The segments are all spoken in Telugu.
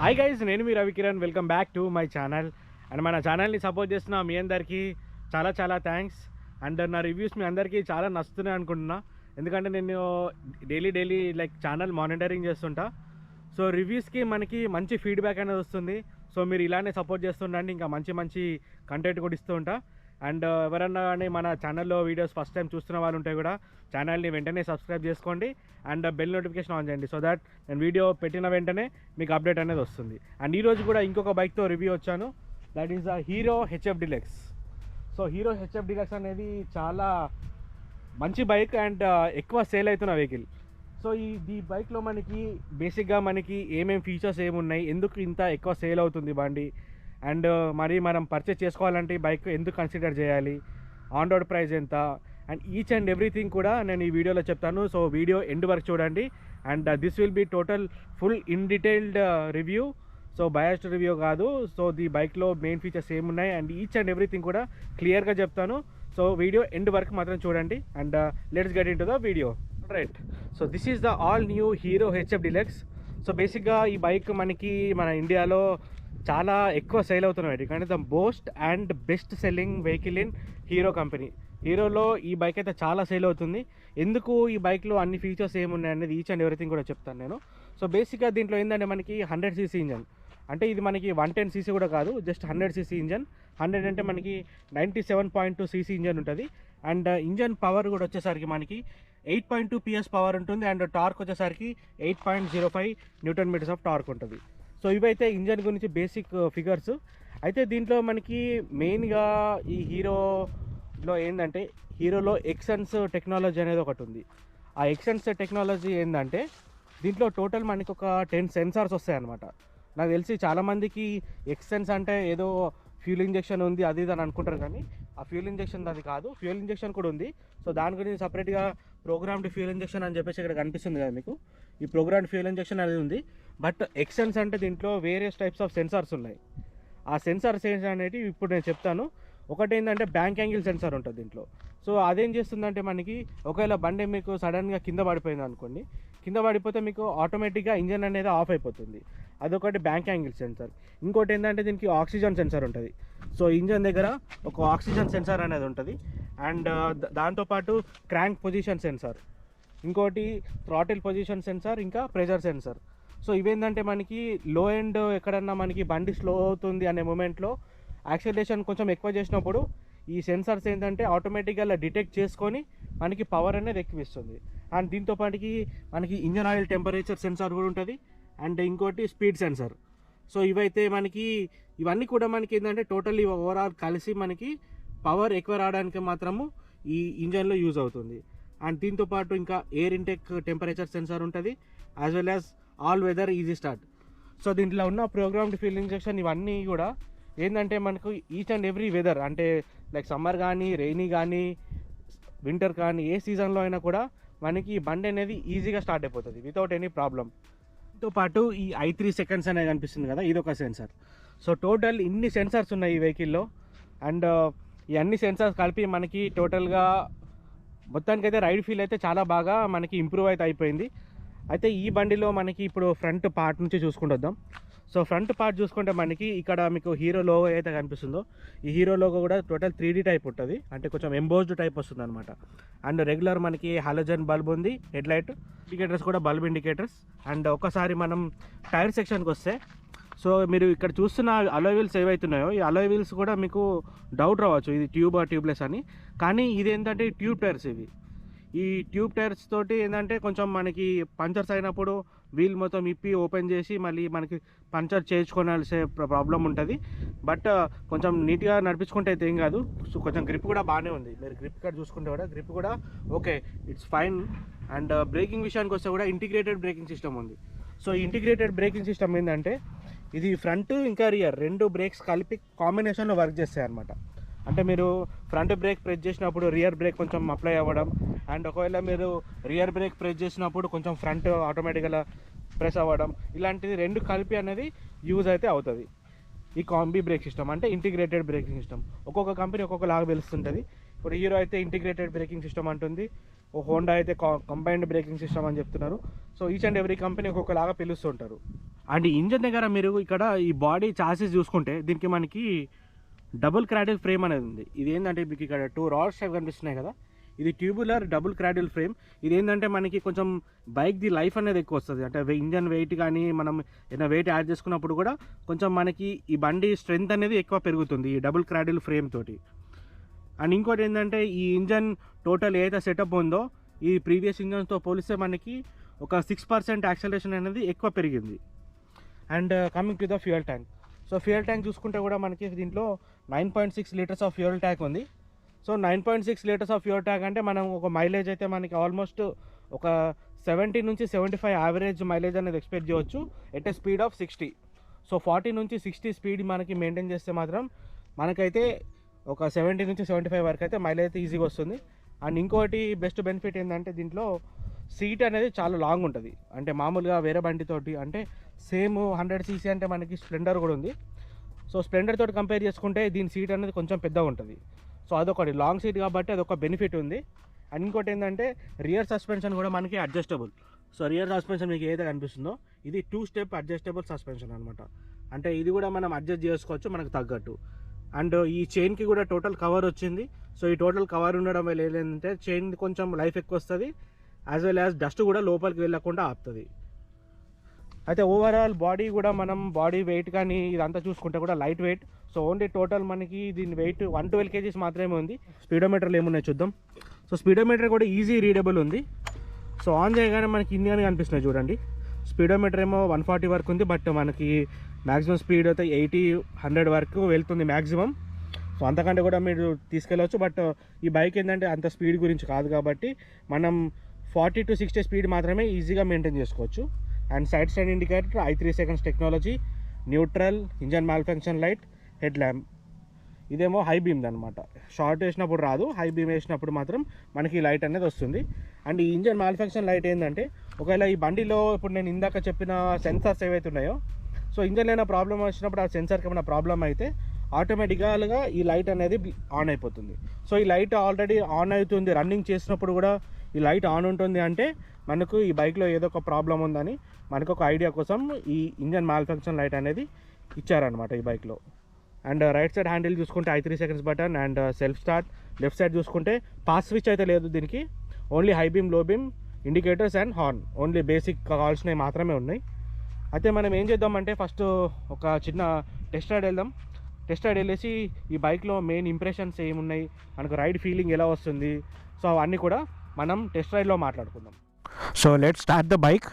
హాయ్ గైస్, నేను మీ Ravikiran. Welcome back to my channel. And మన ఛానల్ని సపోర్ట్ చేస్తున్న మీ అందరికీ చాలా చాలా థ్యాంక్స్. అండ్ నా రివ్యూస్ మీ అందరికీ చాలా నచ్చుతున్నాయి అనుకుంటున్నా, ఎందుకంటే నేను డైలీ లైక్ ఛానల్ మానిటరింగ్ చేస్తుంటా. సో రివ్యూస్కి మనకి మంచి ఫీడ్బ్యాక్ అనేది వస్తుంది. సో మీరు ఇలానే సపోర్ట్ చేస్తుండండి, ఇంకా మంచి కంటెంట్ కూడా ఇస్తూ ఉంటా. అండ్ ఎవరన్నా కానీ మన ఛానల్లో వీడియోస్ ఫస్ట్ టైం చూస్తున్న వాళ్ళు ఉంటే కూడా ఛానల్ని వెంటనే సబ్స్క్రైబ్ చేసుకోండి అండ్ బెల్ నోటిఫికేషన్ ఆన్ చేయండి, సో దాట్ నేను వీడియో పెట్టిన వెంటనే మీకు అప్డేట్ అనేది వస్తుంది. అండ్ ఈరోజు కూడా ఇంకొక బైక్తో రివ్యూ వచ్చాను, that is the hero HF Deluxe. So hero HF deluxe అనేది చాలా మంచి బైక్ అండ్ ఎక్కువ సేల్ అవుతున్న వెహికల్. సో ఈ బైక్లో మనకి బేసిక్గా మనకి ఏమేమి ఫీచర్స్ ఏమున్నాయి, ఎందుకు ఇంత ఎక్కువ సేల్ అవుతుంది బండి, అండ్ మరి మనం పర్చేస్ చేసుకోవాలంటే ఈ బైక్ ఎందుకు కన్సిడర్ చేయాలి, ఆన్ రోడ్ ప్రైస్ ఎంత, అండ్ ఈచ్ అండ్ ఎవ్రీథింగ్ కూడా నేను ఈ వీడియోలో చెప్తాను. సో వీడియో ఎండ్ వరకు చూడండి. And this will be total full in detailed review, so biased review కాదు. సో ది బైక్లో మెయిన్ ఫీచర్స్ ఏమున్నాయి అండ్ ఈచ్ అండ్ ఎవ్రీథింగ్ కూడా క్లియర్గా చెప్తాను. సో వీడియో ఎండ్ వరకు మాత్రం చూడండి. And let's get into the video. Right, so this is the all new Hero HF Deluxe. సో బేసిక్గా ఈ బైక్ మనకి మన ఇండియాలో చాలా ఎక్కువ సేల్ అవుతున్నాయి, కానీ the most and best selling vehicle in Hero company. హీరోలో ఈ బైక్ అయితే చాలా సేల్ అవుతుంది. ఎందుకు ఈ బైక్లో అన్ని ఫీచర్స్ ఏమున్నాయి అనేది ఈచ్ అండ్ ఎవ్రీథింగ్ కూడా చెప్తాను నేను. సో బేసిక్గా దీంట్లో ఏంటంటే మనకి 100cc ఇంజన్, అంటే ఇది మనకి 110cc కూడా కాదు, జస్ట్ 100cc ఇంజన్. 100 అంటే మనకి 97.2 cc ఇంజన్ ఉంటుంది. అండ్ ఇంజన్ పవర్ కూడా వచ్చేసరికి మనకి 8.2 PS పవర్ ఉంటుంది. అండ్ టార్క్ వచ్చేసరికి 8.05 Nm ఆఫ్ టార్క్ ఉంటుంది. సో ఇవైతే ఇంజన్ గురించి బేసిక్ ఫిగర్స్. అయితే దీంట్లో మనకి మెయిన్గా ఈ హీరోలో ఏంటంటే హీరోలో ఎక్సెన్స్ టెక్నాలజీ అనేది ఒకటి ఉంది. ఆ ఎక్సెన్స్ టెక్నాలజీ ఏంటంటే దీంట్లో టోటల్ మనకి ఒక 10 సెన్సార్స్ వస్తాయన్నమాట. నాకు తెలిసి చాలామందికి ఎక్సెన్స్ అంటే ఏదో ఫ్యూల్ ఇంజెక్షన్ ఉంది అది ఇది అని అనుకుంటారు, కానీ ఆ ఫ్యూల్ ఇంజెక్షన్ అది కాదు. ఫ్యూల్ ఇంజెక్షన్ కూడా ఉంది. సో దాని గురించి సపరేట్గా ప్రోగ్రామ్డ్ ఫ్యూల్ ఇంజెక్షన్ అని చెప్పేసి ఇక్కడ కనిపిస్తుంది కదా మీకు, ఈ ప్రోగ్రామ్డ్ ఫ్యూల్ ఇంజెక్షన్ అనేది ఉంది. బట్ ఎక్సెన్స్ అంటే దీంట్లో వేరియస్ టైప్స్ ఆఫ్ సెన్సార్స్ ఉన్నాయి. ఆ సెన్సార్స్ ఏంటి అనేది ఇప్పుడు నేను చెప్తాను. ఒకటి ఏంటంటే బ్యాంక్ యాంగిల్ సెన్సార్ ఉంటుంది దీంట్లో. సో అదేం చేస్తుందంటే మనకి ఒకవేళ బండి మీకు సడన్గా కింద పడిపోయింది అనుకోండి, కింద పడిపోతే మీకు ఆటోమేటిక్గా ఇంజన్ అనేది ఆఫ్ అయిపోతుంది. అదొకటి బ్యాంక్ యాంగిల్ సెన్సార్. ఇంకోటి ఏంటంటే దీనికి ఆక్సిజన్ సెన్సార్ ఉంటుంది. సో ఇంజన్ దగ్గర ఒక ఆక్సిజన్ సెన్సార్ అనేది ఉంటుంది. అండ్ దాంతోపాటు క్రాంక్ పొజిషన్ సెన్సార్, ఇంకోటి థ్రాటిల్ పొజిషన్ సెన్సార్, ఇంకా ప్రెషర్ సెన్సార్. సో ఇవేంటంటే మనకి లో ఎండ్ ఎక్కడన్నా మనకి బండి స్లో అవుతుంది అనే మూమెంట్లో యాక్సిలరేషన్ కొంచెం ఎక్కువ చేసినప్పుడు ఈ సెన్సార్స్ ఏంటంటే ఆటోమేటిక్గా డిటెక్ట్ చేసుకొని మనకి పవర్ అనేది ఎక్కువిస్తుంది. అండ్ దీంతో పాటుకి మనకి ఇంజన్ ఆయిల్ టెంపరేచర్ సెన్సార్ కూడా ఉంటుంది. అండ్ ఇంకోటి స్పీడ్ సెన్సార్. సో ఇవన్నీ కూడా మనకి ఏంటంటే టోటల్లీ ఓవరాల్ కలిసి మనకి పవర్ ఎక్కువ రావడానికి మాత్రము ఈ ఇంజన్లో యూజ్ అవుతుంది. అండ్ దీంతో పాటు ఇంకా ఎయిర్ ఇంటెక్ టెంపరేచర్ సెన్సార్ ఉంటుంది, as well as all weather easy start. So దీంట్లో ఉన్న ప్రోగ్రామ్డ్ ఫ్యూల్ ఇంజెక్షన్ ఇవన్నీ కూడా ఏంటంటే మనకు ఈచ్ అండ్ ఎవ్రీ వెదర్, అంటే లైక్ సమ్మర్ కానీ రెయినీ కానీ వింటర్ కానీ ఏ సీజన్లో అయినా కూడా మనకి బండి అనేది ఈజీగా స్టార్ట్ అయిపోతుంది వితౌట్ ఎనీ ప్రాబ్లం. దీంతో పాటు ఈ i3 సెకండ్స్ అనేది కనిపిస్తుంది కదా, ఇది ఒక సెన్సార్. సో టోటల్ ఇన్ని సెన్సార్స్ ఉన్నాయి ఈ వెహికల్లో. అండ్ ఈ అన్ని సెన్సార్స్ కలిపి మనకి టోటల్గా మొత్తానికైతే రైడ్ ఫీల్ అయితే చాలా బాగా మనకి ఇంప్రూవ్ అయితే అయిపోయింది. అయితే ఈ బండిలో మనకి ఇప్పుడు ఫ్రంట్ పార్ట్ నుంచి చూసుకుంటూ వద్దాం. సో ఫ్రంట్ పార్ట్ చూసుకుంటే మనకి ఇక్కడ మీకు హీరో లోగో అయితే కనిపిస్తుందో, ఈ హీరో లోగో కూడా టోటల్ 3D టైప్ ఉంటుంది, అంటే కొంచెం ఎంబోజ్డ్ టైప్ వస్తుంది అనమాట. అండ్ రెగ్యులర్ మనకి హాలోజన్ బల్బ్ ఉంది, హెడ్ లైట్ ఇండికేటర్స్ కూడా బల్బ్ ఇండికేటర్స్. అండ్ ఒకసారి మనం టైర్ సెక్షన్కి వస్తే, సో మీరు ఇక్కడ చూస్తున్న అలాయ్ వీల్స్ ఏవైతున్నాయో ఈ అలాయ్ వీల్స్ కూడా మీకు డౌట్ రావచ్చు ఇది ట్యూబ్లెస్ అని, కానీ ఇదేంటంటే ట్యూబ్ టైర్స్ ఇవి. ఈ ట్యూబ్ టైర్స్ తోటి ఏంటంటే కొంచెం మనకి పంచర్స్ అయినప్పుడు వీల్ మొత్తం ఇప్పి ఓపెన్ చేసి మళ్ళీ మనకి పంచర్ చేయించుకోవాల్సే ప్రాబ్లం ఉంటుంది. బట్ కొంచెం నీట్గా నడిపించుకుంటే అయితే ఏం కాదు. సో కొంచెం గ్రిప్ కూడా బాగానే ఉంది, మీరు గ్రిప్ కార్డ్ చూసుకుంటే కూడా గ్రిప్ కూడా okay, it's fine. And breaking విషయానికి వస్తే కూడా ఇంటిగ్రేటెడ్ బ్రేకింగ్ సిస్టమ్ ఉంది. సో ఇంటిగ్రేటెడ్ బ్రేకింగ్ సిస్టమ్ ఏంటంటే ఇది ఫ్రంట్ ఇంకా రియర్ రెండు బ్రేక్స్ కలిపి కాంబినేషన్లో వర్క్ చేస్తాయి అనమాట. అంటే మీరు ఫ్రంట్ బ్రేక్ ప్రెస్ చేసినప్పుడు రియర్ బ్రేక్ కొంచెం అప్లై అవ్వడం, అండ్ ఒకవేళ మీరు రియర్ బ్రేక్ ప్రెస్ చేసినప్పుడు కొంచెం ఫ్రంట్ ఆటోమేటిక్గా ప్రెస్ అవ్వడం, ఇలాంటిది రెండు కలిపి అనేది యూజ్ అయితే అవుతుంది ఈ కాంబీ బ్రేక్ సిస్టమ్, అంటే ఇంటిగ్రేటెడ్ బ్రేకింగ్ సిస్టమ్. ఒక్కొక్క కంపెనీ ఒక్కొక్కలాగా పిలుస్తుంటుంది. ఇప్పుడు హీరో అయితే ఇంటిగ్రేటెడ్ బ్రేకింగ్ సిస్టమ్ అంటుంది, హోండా అయితే కంబైన్డ్ బ్రేకింగ్ సిస్టమ్ అని చెప్తున్నారు. So each and every company ఒక్కొక్కలాగా పిలుస్తుంటారు. అండ్ ఇంజన్ దగ్గర మీరు ఇక్కడ ఈ బాడీ చాసిస్ చూసుకుంటే దీనికి మనకి డబుల్ క్రాడిల్ ఫ్రేమ్ అనేది ఉంది. ఇది ఏంటంటే మీకు ఇక్కడ 2 రాడ్స్ కనిపిస్తున్నాయి కదా, ఇది ట్యూబులర్ డబుల్ క్రాడిల్ ఫ్రేమ్. ఇది ఏంటంటే మనకి కొంచెం బైక్ది లైఫ్ అనేది ఎక్కువ వస్తుంది. అంటే ఇంజన్ వెయిట్ కానీ మనం ఏదైనా వెయిట్ యాడ్ చేసుకున్నప్పుడు కూడా కొంచెం మనకి ఈ బండి స్ట్రెంగ్త్ అనేది ఎక్కువ పెరుగుతుంది ఈ డబుల్ క్రాడిల్ ఫ్రేమ్ తోటి. అండ్ ఇంకోటి ఏంటంటే ఈ ఇంజన్ టోటల్ ఏదైతే సెటప్ ఉందో ఈ ప్రీవియస్ ఇంజన్స్తో పోలిస్తే మనకి ఒక 6% యాక్సలరేషన్ అనేది ఎక్కువ పెరిగింది. And coming to the fuel tank. So fuel tank చూసుకుంటే కూడా మనకి దీంట్లో 9.6 లీటర్స్ ఆఫ్ ఫ్యూయల్ ట్యాంక్ ఉంది. So 9.6 litres of fuel tank అంటే మనం ఒక మైలేజ్ అయితే మనకి ఆల్మోస్ట్ ఒక 70 నుంచి 75 యావరేజ్ మైలేజ్ అనేది ఎక్స్పెక్ట్ చేయవచ్చు at a speed of 60. So 40 నుంచి 60 స్పీడ్ మనకి మెయింటైన్ చేస్తే మాత్రం మనకైతే ఒక 70 నుంచి 75 వరకు అయితే మైలేజ్ అయితే ఈజీగా వస్తుంది. అండ్ ఇంకోటి బెస్ట్ బెనిఫిట్ ఏంటంటే దీంట్లో సీట్ అనేది చాలా లాంగ్ ఉంటుంది. అంటే మామూలుగా వేరే బండితోటి అంటే సేమ్ 100cc అంటే మనకి స్ప్లెండర్ కూడా ఉంది. సో స్ప్లెండర్ తోటి కంపేర్ చేసుకుంటే దీని సీట్ అనేది కొంచెం పెద్దగా ఉంటుంది. సో అదొకటి లాంగ్ సీట్ కాబట్టి అదొక బెనిఫిట్ ఉంది. అండ్ ఇంకోటి ఏంటంటే రియర్ సస్పెన్షన్ కూడా మనకి అడ్జస్టబుల్. సో రియర్ సస్పెన్షన్ మీకు ఏదైతే కనిపిస్తుందో ఇది 2 స్టెప్ అడ్జస్టబుల్ సస్పెన్షన్ అనమాట. అంటే ఇది కూడా మనం అడ్జస్ట్ చేసుకోవచ్చు మనకు తగ్గట్టు. అండ్ ఈ చైన్కి కూడా టోటల్ కవర్ వచ్చింది. సో ఈ టోటల్ కవర్ ఉండడం వల్ల ఏంటంటే చైన్ కొంచెం లైఫ్ ఎక్కువ వస్తుంది, యాజ్ వెల్ యాజ్ డస్ట్ కూడా లోపలికి వెళ్ళకుండా ఆపుతుంది. అయితే ఓవరాల్ బాడీ కూడా మనం బాడీ వెయిట్ కానీ ఇదంతా చూసుకుంటే కూడా light weight. So only total మనకి దీని వెయిట్ 112 kgs మాత్రమే ఉంది. స్పీడోమీటర్లు ఏమున్నాయి చూద్దాం. సో స్పీడోమీటర్ కూడా ఈజీ రీడబుల్ ఉంది. సో ఆన్ చేయగానే మనకి ఇండియన్ కనిపిస్తున్నాయి చూడండి. స్పీడోమీటర్ ఏమో 140 వరకు ఉంది, బట్ మనకి మ్యాక్సిమం స్పీడ్ అయితే 80-100 వరకు వెళ్తుంది మ్యాక్సిమం. సో అంతకంటే కూడా మీరు తీసుకెళ్ళవచ్చు. బట్ ఈ బైక్ ఏంటంటే అంత స్పీడ్ గురించి కాదు కాబట్టి మనం 40 to 60 స్పీడ్ మాత్రమే ఈజీగా మెయింటైన్ చేసుకోవచ్చు. And side stand indicator, i3 seconds technology, neutral, engine malfunction light, head lamp. ఇదేమో హై బీమ్ది అనమాట. షార్ట్ వేసినప్పుడు రాదు, హై బీమ్ వేసినప్పుడు మాత్రం మనకి లైట్ అనేది వస్తుంది. అండ్ ఈ ఇంజన్ మాల్ఫంక్షన్ లైట్ ఏంటంటే ఒకవేళ ఈ బండిలో ఇప్పుడు నేను ఇందాక చెప్పిన సెన్సార్స్ ఏవైతే ఉన్నాయో, సో ఇంజన్ ఏమైనా ప్రాబ్లం వచ్చినప్పుడు ఆ సెన్సార్కి ఏమైనా ప్రాబ్లం అయితే ఆటోమేటిక్గా ఈ లైట్ అనేది ఆన్ అయిపోతుంది. సో ఈ లైట్ ఆల్రెడీ ఆన్ అవుతుంది, రన్నింగ్ చేసినప్పుడు కూడా ఈ లైట్ ఆన్ ఉంటుంది అంటే మనకు ఈ బైక్లో ఏదో ఒక ప్రాబ్లం ఉందని మనకు ఒక ఐడియా కోసం ఈ ఇంజన్ మాల్ఫంక్షన్ లైట్ అనేది ఇచ్చారనమాట ఈ బైక్లో. అండ్ రైట్ సైడ్ హ్యాండిల్ చూసుకుంటే i3 seconds button and self start. Left side చూసుకుంటే పాస్ స్విచ్ అయితే లేదు దీనికి, ఓన్లీ హై బీమ్, లో beam, indicators and horn, only basic కావాల్సినవి మాత్రమే ఉన్నాయి. అయితే మనం ఏం చేద్దామంటే ఫస్ట్ ఒక చిన్న టెస్ట్ రైడ్ వెళ్దాం. టెస్ట్ రైడ్ వెళ్ళేసి ఈ బైక్లో మెయిన్ ఇంప్రెషన్స్ ఏమున్నాయి, మనకు రైడ్ ఫీలింగ్ ఎలా వస్తుంది, సో అవన్నీ కూడా మనం టెస్ట్ రైడ్లో మాట్లాడుకుందాం. So let's start the bike.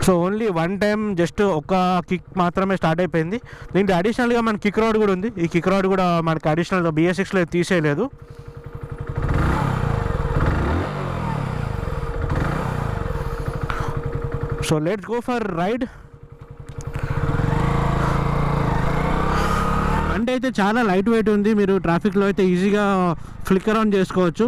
So only one time just ఒక కిక్ మాత్రమే స్టార్ట్ అయిపోయింది. దీంట్లో అడిషనల్గా మన కిక్ రాడ్ కూడా ఉంది. ఈ కిక్ రాడ్ కూడా మనకి అడిషనల్గా BS6లో తీసేయలేదు. So let's go for ride. బండి అయితే చాలా లైట్ వెయిట్ ఉంది, మీరు ట్రాఫిక్లో అయితే ఈజీగా ఫ్లిక్కర్ ఆన్ చేసుకోవచ్చు.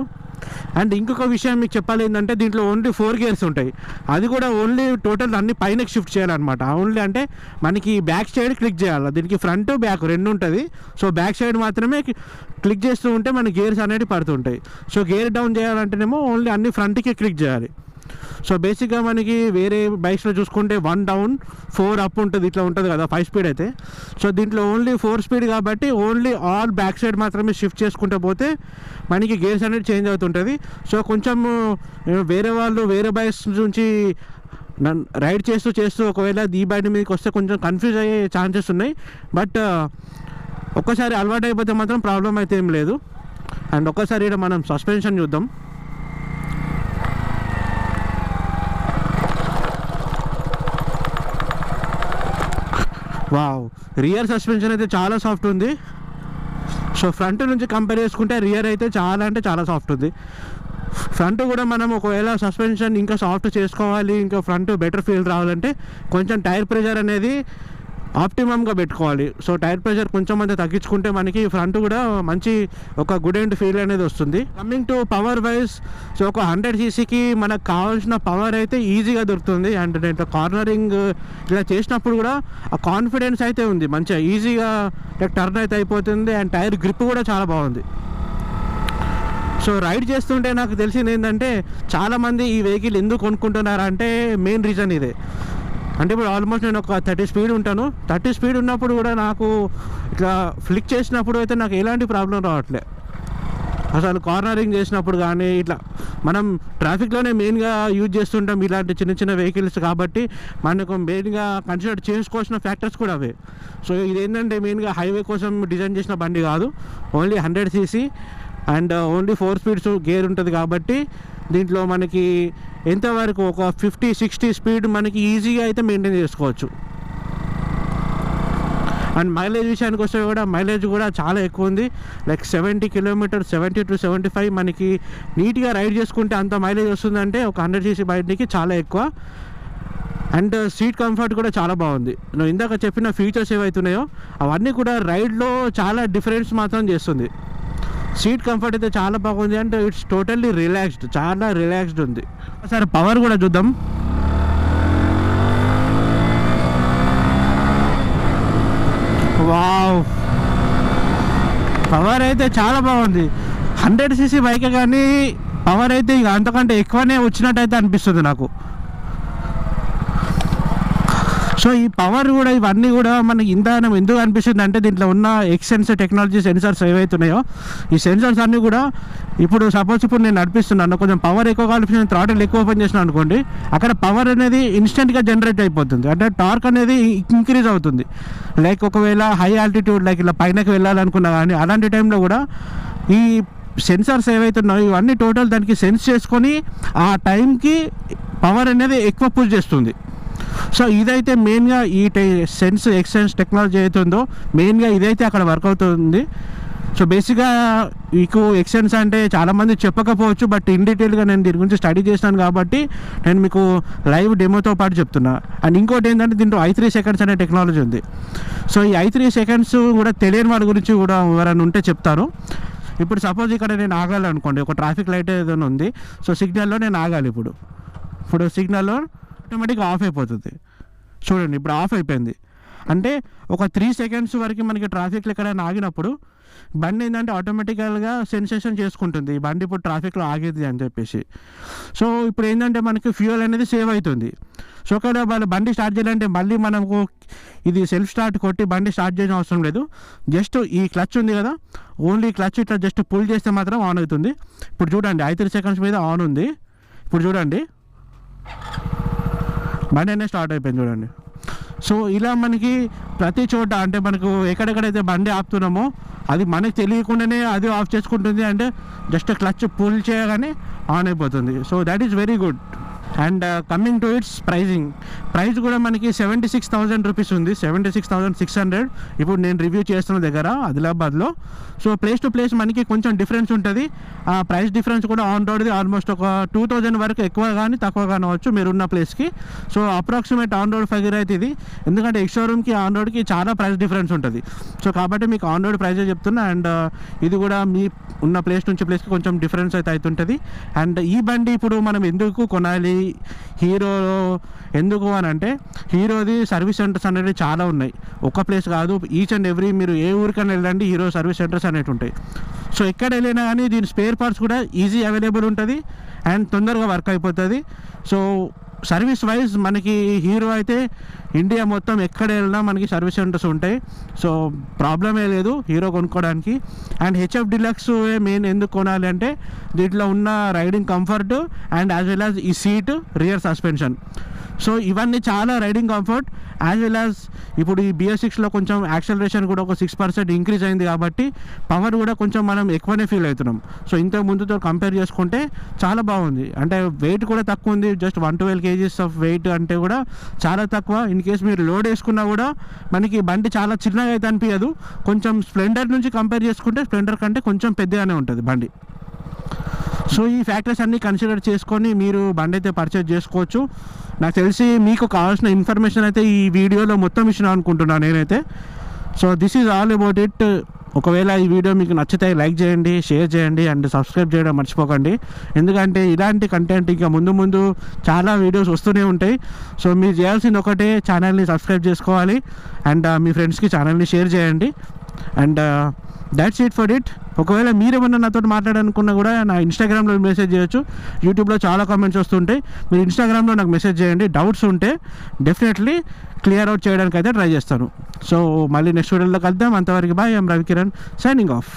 అండ్ ఇంకొక విషయం మీకు చెప్పాలి ఏంటంటే దీంట్లో ఓన్లీ 4 gears ఉంటాయి. అది కూడా ఓన్లీ టోటల్ అన్ని పైనకి షిఫ్ట్ చేయాలన్నమాట. ఓన్లీ అంటే మనకి బ్యాక్ సైడ్ క్లిక్ చేయాలి, దీనికి ఫ్రంట్ బ్యాక్ రెండు ఉంటుంది. సో బ్యాక్ సైడ్ మాత్రమే క్లిక్ చేస్తూ ఉంటే మన గేర్స్ అనేవి పడుతుంటాయి. సో గేర్ డౌన్ చేయాలంటేనేమో ఓన్లీ అన్ని ఫ్రంట్కి క్లిక్ చేయాలి. సో బేసిక్గా మనకి వేరే బైక్స్లో చూసుకుంటే 1 down 4 up ఉంటుంది, ఇట్లా ఉంటుంది కదా 5 speed అయితే. సో దీంట్లో ఓన్లీ 4 speed కాబట్టి ఓన్లీ ఆల్ బ్యాక్ సైడ్ మాత్రమే షిఫ్ట్ చేసుకుంటూ పోతే మనకి గేర్స్ అనేది చేంజ్ అవుతుంటుంది. సో కొంచెం వేరే వాళ్ళు వేరే బైక్స్ నుంచి రైడ్ చేస్తూ ఒకవేళ ఈ బండి మీదకి వస్తే కొంచెం కన్ఫ్యూజ్ అయ్యే ఛాన్సెస్ ఉన్నాయి. బట్ ఒక్కసారి అలవాటు అయిపోతే మాత్రం ప్రాబ్లం అయితే ఏం లేదు. అండ్ ఒక్కసారి ఇక్కడ మనం సస్పెన్షన్ చూద్దాం. వావ్, రియర్ సస్పెన్షన్ అయితే చాలా సాఫ్ట్ ఉంది. సో ఫ్రంట్ నుంచి కంపేర్ చేసుకుంటే రియర్ అయితే చాలా అంటే చాలా సాఫ్ట్ ఉంది. ఫ్రంట్ కూడా మనం ఒకవేళ సస్పెన్షన్ ఇంకా సాఫ్ట్ చేసుకోవాలి, ఇంకా ఫ్రంట్ బెటర్ ఫీల్ రావాలంటే కొంచెం టైర్ ప్రెషర్ అనేది ఆప్టిమమ్గా పెట్టుకోవాలి. సో టైర్ ప్రెషర్ కొంచెం అంతా తగ్గించుకుంటే మనకి ఫ్రంట్ కూడా మంచి ఒక గుడ్ అండ్ ఫీల్ అనేది వస్తుంది. Coming to power wise, so ఒక 100cc మనకు కావాల్సిన పవర్ అయితే ఈజీగా దొరుకుతుంది. అండ్ నేను కార్నరింగ్ ఇలా చేసినప్పుడు కూడా ఆ కాన్ఫిడెన్స్ అయితే ఉంది, మంచిగా ఈజీగా టర్న్ అయితే అయిపోతుంది. అండ్ టైర్ గ్రిప్ కూడా చాలా బాగుంది. సో రైడ్ చేస్తుంటే నాకు తెలిసింది ఏంటంటే చాలామంది ఈ వెహికల్ ఎందుకు కొనుక్కుంటున్నారంటే మెయిన్ రీజన్ ఇదే. అంటే ఇప్పుడు ఆల్మోస్ట్ నేను ఒక 30 స్పీడ్ ఉంటాను. 30 స్పీడ్ ఉన్నప్పుడు కూడా నాకు ఇట్లా ఫ్లిక్ చేసినప్పుడు అయితే నాకు ఎలాంటి ప్రాబ్లం రావట్లే. అసలు కార్నరింగ్ చేసినప్పుడు కానీ ఇట్లా మనం ట్రాఫిక్లోనే మెయిన్గా యూజ్ చేస్తుంటాం ఇలాంటి చిన్న చిన్న వెహికల్స్ కాబట్టి మనకు మెయిన్గా కన్సిడర్ చేసుకోవాల్సిన ఫ్యాక్టర్స్ కూడా అవే. సో ఇదేంటంటే మెయిన్గా హైవే కోసం డిజైన్ చేసిన బండి కాదు, only 100cc and only 4 speeds gear ఉంటుంది కాబట్టి దీంట్లో మనకి ఎంతవరకు ఒక 50-60 స్పీడ్ మనకి ఈజీగా అయితే మెయింటైన్ చేసుకోవచ్చు. అండ్ మైలేజ్ విషయానికి వస్తే కూడా మైలేజ్ కూడా చాలా ఎక్కువ ఉంది. లైక్ 70 కిలోమీటర్స్, 70 to 75 మనకి నీట్గా రైడ్ చేసుకుంటే అంత మైలేజ్ వస్తుందంటే ఒక 100cc బైక్కి చాలా ఎక్కువ. అండ్ సీట్ కంఫర్ట్ కూడా చాలా బాగుంది. నేను ఇందాక చెప్పిన ఫీచర్స్ ఏవైతున్నాయో అవన్నీ కూడా రైడ్లో చాలా డిఫరెన్స్ మాత్రం చేస్తుంది. సీట్ కంఫర్ట్ అయితే చాలా బాగుంది. అంటే ఇట్స్ టోటల్లీ రిలాక్స్డ్, చాలా రిలాక్స్డ్ ఉంది. సరే పవర్ కూడా చూద్దాం. వావ్, పవర్ అయితే చాలా బాగుంది. 100cc బైకే కానీ పవర్ అయితే ఇక అంతకంటే ఎక్కువనే వచ్చినట్టయితే అనిపిస్తుంది నాకు. సో ఈ పవర్ కూడా ఇవన్నీ కూడా మనకి ఇంధనం ఎందుకు అనిపిస్తుంది అంటే దీంట్లో ఉన్న ఎక్స్సెన్స్ టెక్నాలజీ సెన్సార్స్ ఏవైతున్నాయో ఈ సెన్సార్స్ అన్నీ కూడా ఇప్పుడు సపోజ్ ఇప్పుడు నేను నడిపిస్తున్నాను, కొంచెం పవర్ ఎక్కువ కలిపి థ్రాటిల్ ఎక్కువ ఓపెన్ చేసిన అనుకోండి, అక్కడ పవర్ అనేది ఇన్స్టెంట్గా జనరేట్ అయిపోతుంది. అంటే టార్క్ అనేది ఇంక్రీజ్ అవుతుంది. లైక్ ఒకవేళ హై ఆల్టిట్యూడ్ లైక్ ఇలా పైనకి వెళ్ళాలనుకున్నా కానీ అలాంటి టైంలో కూడా ఈ సెన్సార్స్ ఏవైతున్నాయో ఇవన్నీ టోటల్ దానికి సెన్స్ చేసుకొని ఆ టైంకి పవర్ అనేది ఎక్కువ పుష్ చేస్తుంది. సో ఇదైతే మెయిన్గా ఈ ఎక్స్సెన్స్ టెక్నాలజీ అయితే ఉందో మెయిన్గా ఇదైతే అక్కడ వర్క్ అవుతుంది. సో బేసిక్గా మీకు ఎక్స్సెన్స్ అంటే చాలామంది చెప్పకపోవచ్చు, బట్ ఇన్ డీటెయిల్గా నేను దీని గురించి స్టడీ చేసినాను కాబట్టి నేను మీకు లైవ్ డెమోతో పాటు చెప్తున్నా. అండ్ ఇంకోటి ఏంటంటే దీంట్లో i3 సెకండ్స్ అనే టెక్నాలజీ ఉంది. సో ఈ i3 సెకండ్స్ కూడా తెలియని వాడి గురించి కూడా ఎవరైనా ఉంటే చెప్తాను. ఇప్పుడు సపోజ్ ఇక్కడ నేను ఆగాలి అనుకోండి, ఒక ట్రాఫిక్ లైట్ ఏదైనా ఉంది, సో సిగ్నల్లో నేను ఆగాలి. ఇప్పుడు సిగ్నల్లో ఆటోమేటిక్గా ఆఫ్ అయిపోతుంది. చూడండి ఇప్పుడు ఆఫ్ అయిపోయింది. అంటే ఒక 3 సెకండ్స్ వరకు మనకి ట్రాఫిక్లో ఎక్కడైనా ఆగినప్పుడు బండి ఏంటంటే ఆటోమేటికల్గా సెన్సేషన్ చేసుకుంటుంది ఈ బండి ఇప్పుడు ట్రాఫిక్లో ఆగేది అని చెప్పేసి. సో ఇప్పుడు ఏంటంటే మనకి ఫ్యూయల్ అనేది సేవ్ అవుతుంది. సో ఒకవేళ వాళ్ళు బండి స్టార్ట్ చేయాలంటే మళ్ళీ మనకు ఇది సెల్ఫ్ స్టార్ట్ కొట్టి బండి స్టార్ట్ చేయడం అవసరం లేదు. జస్ట్ ఈ క్లచ్ ఉంది కదా, ఓన్లీ క్లచ్ ఇట్లా జస్ట్ పుల్ చేస్తే మాత్రం ఆన్ అవుతుంది. ఇప్పుడు చూడండి i3 సెకండ్స్ మీద ఆన్ ఉంది. ఇప్పుడు చూడండి బండి అనేది స్టార్ట్ అయిపోయింది చూడండి. సో ఇలా మనకి ప్రతి చోట అంటే మనకు ఎక్కడెక్కడైతే బండి ఆపుతున్నామో అది మనకి తెలియకుండానే అది ఆఫ్ చేసుకుంటుంది. అంటే జస్ట్ క్లచ్ పుల్ చేయగానే ఆన్ అయిపోతుంది. So that is very good. And coming to it's price కూడా మనకి 76,000 రూపీస్ ఉంది, 76,600 ఇప్పుడు నేను రివ్యూ చేస్తున్న దగ్గర ఆదిలాబాద్లో. సో ప్లేస్ టు ప్లేస్ మనకి కొంచెం డిఫరెన్స్ ఉంటుంది. ఆ ప్రైస్ డిఫరెన్స్ కూడా ఆన్ రోడ్ది ఆల్మోస్ట్ ఒక 2,000 వరకు ఎక్కువ కానీ తక్కువ కానవచ్చు మీరున్న ప్లేస్కి. So approximate on road figure అయితే ఇది, ఎందుకంటే ఎక్స్ షోరూమ్కి ఆన్ రోడ్కి చాలా ప్రైస్ డిఫరెన్స్ ఉంటుంది. సో కాబట్టి మీకు ఆన్ రోడ్ ప్రైజే చెప్తున్నా. అండ్ ఇది కూడా మీ ఉన్న ప్లేస్ నుంచి ప్లేస్కి కొంచెం డిఫరెన్స్ అయితే అవుతుంటుంది. అండ్ ఈ బండి ఇప్పుడు మనం ఎందుకు కొనాలి హీరో ఎందుకు అని అంటే, హీరోది సర్వీస్ సెంటర్స్ అనేవి చాలా ఉన్నాయి, ఒక ప్లేస్ కాదు. ఈచ్ అండ్ ఎవ్రీ మీరు ఏ ఊరికైనా వెళ్ళండి హీరో సర్వీస్ సెంటర్స్ అనేవి ఉంటాయి. సో ఎక్కడ వెళ్ళినా కానీ దీని స్పేర్ పార్ట్స్ కూడా ఈజీ అవైలబుల్ ఉంటుంది అండ్ తొందరగా వర్క్ అయిపోతుంది. సో సర్వీస్ వైజ్ మనకి హీరో అయితే ఇండియా మొత్తం ఎక్కడ వెళ్ళినా మనకి సర్వీస్ సెంటర్స్ ఉంటాయి. సో ప్రాబ్లమే లేదు హీరో కొనుక్కోవడానికి. అండ్ హెచ్ఎఫ్ డిలక్స్ మెయిన్ ఎందుకు కొనాలి అంటే దీంట్లో ఉన్న riding comfort and as well as ఈ సీట్ రియర్ సస్పెన్షన్. సో ఇవన్నీ చాలా riding comfort as well as ఇప్పుడు ఈ BS6లో కొంచెం యాక్సలరేషన్ కూడా ఒక 6% ఇంక్రీజ్ అయింది కాబట్టి పవర్ కూడా కొంచెం మనం ఎక్కువనే ఫీల్ అవుతున్నాం. సో ఇంతకు ముందుతో కంపేర్ చేసుకుంటే చాలా బాగుంది. అంటే వెయిట్ కూడా తక్కువ ఉంది, జస్ట్ 112 kgs ఆఫ్ వెయిట్ అంటే కూడా చాలా తక్కువ. ఇన్ కేస్ మీరు లోడ్ వేసుకున్నా కూడా మనకి బండి చాలా చిన్నగా అయితే అనిపించదు. కొంచెం స్ప్లెండర్ నుంచి కంపేర్ చేసుకుంటే స్ప్లెండర్ కంటే కొంచెం పెద్దగానే ఉంటుంది బండి. సో ఈ ఫ్యాక్టర్స్ అన్నీ కన్సిడర్ చేసుకొని మీరు బండి అయితే పర్చేజ్ చేసుకోవచ్చు. నాకు తెలిసి మీకు కావాల్సిన ఇన్ఫర్మేషన్ అయితే ఈ వీడియోలో మొత్తం ఇచ్చిన అనుకుంటున్నాను నేనైతే. So this is all about it. ఒకవేళ ఈ వీడియో మీకు నచ్చితే లైక్ చేయండి, షేర్ చేయండి అండ్ సబ్స్క్రైబ్ చేయడం మర్చిపోకండి. ఎందుకంటే ఇలాంటి కంటెంట్ ఇంకా ముందు చాలా వీడియోస్ వస్తూనే ఉంటాయి. సో మీరు చేయాల్సింది ఒకటే, ఛానల్ని సబ్స్క్రైబ్ చేసుకోవాలి అండ్ మీ ఫ్రెండ్స్కి ఛానల్ని షేర్ చేయండి. And that's it for it. ఒకవేళ మీరేమన్నా నాతో మాట్లాడాలనుకున్నా కూడా నా ఇన్స్టాగ్రామ్లో మెసేజ్ చేయొచ్చు. యూట్యూబ్లో చాలా కామెంట్స్ వస్తుంటాయి, మీరు ఇన్స్టాగ్రామ్లో నాకు మెసేజ్ చేయండి. డౌట్స్ ఉంటే డెఫినెట్లీ క్లియర్ అవుట్ చేయడానికి అయితే ట్రై చేస్తాను. సో మళ్ళీ నెక్స్ట్ వీడియోలో కలుద్దాం. అంతవరకు bye. I'm Ravikiran signing of.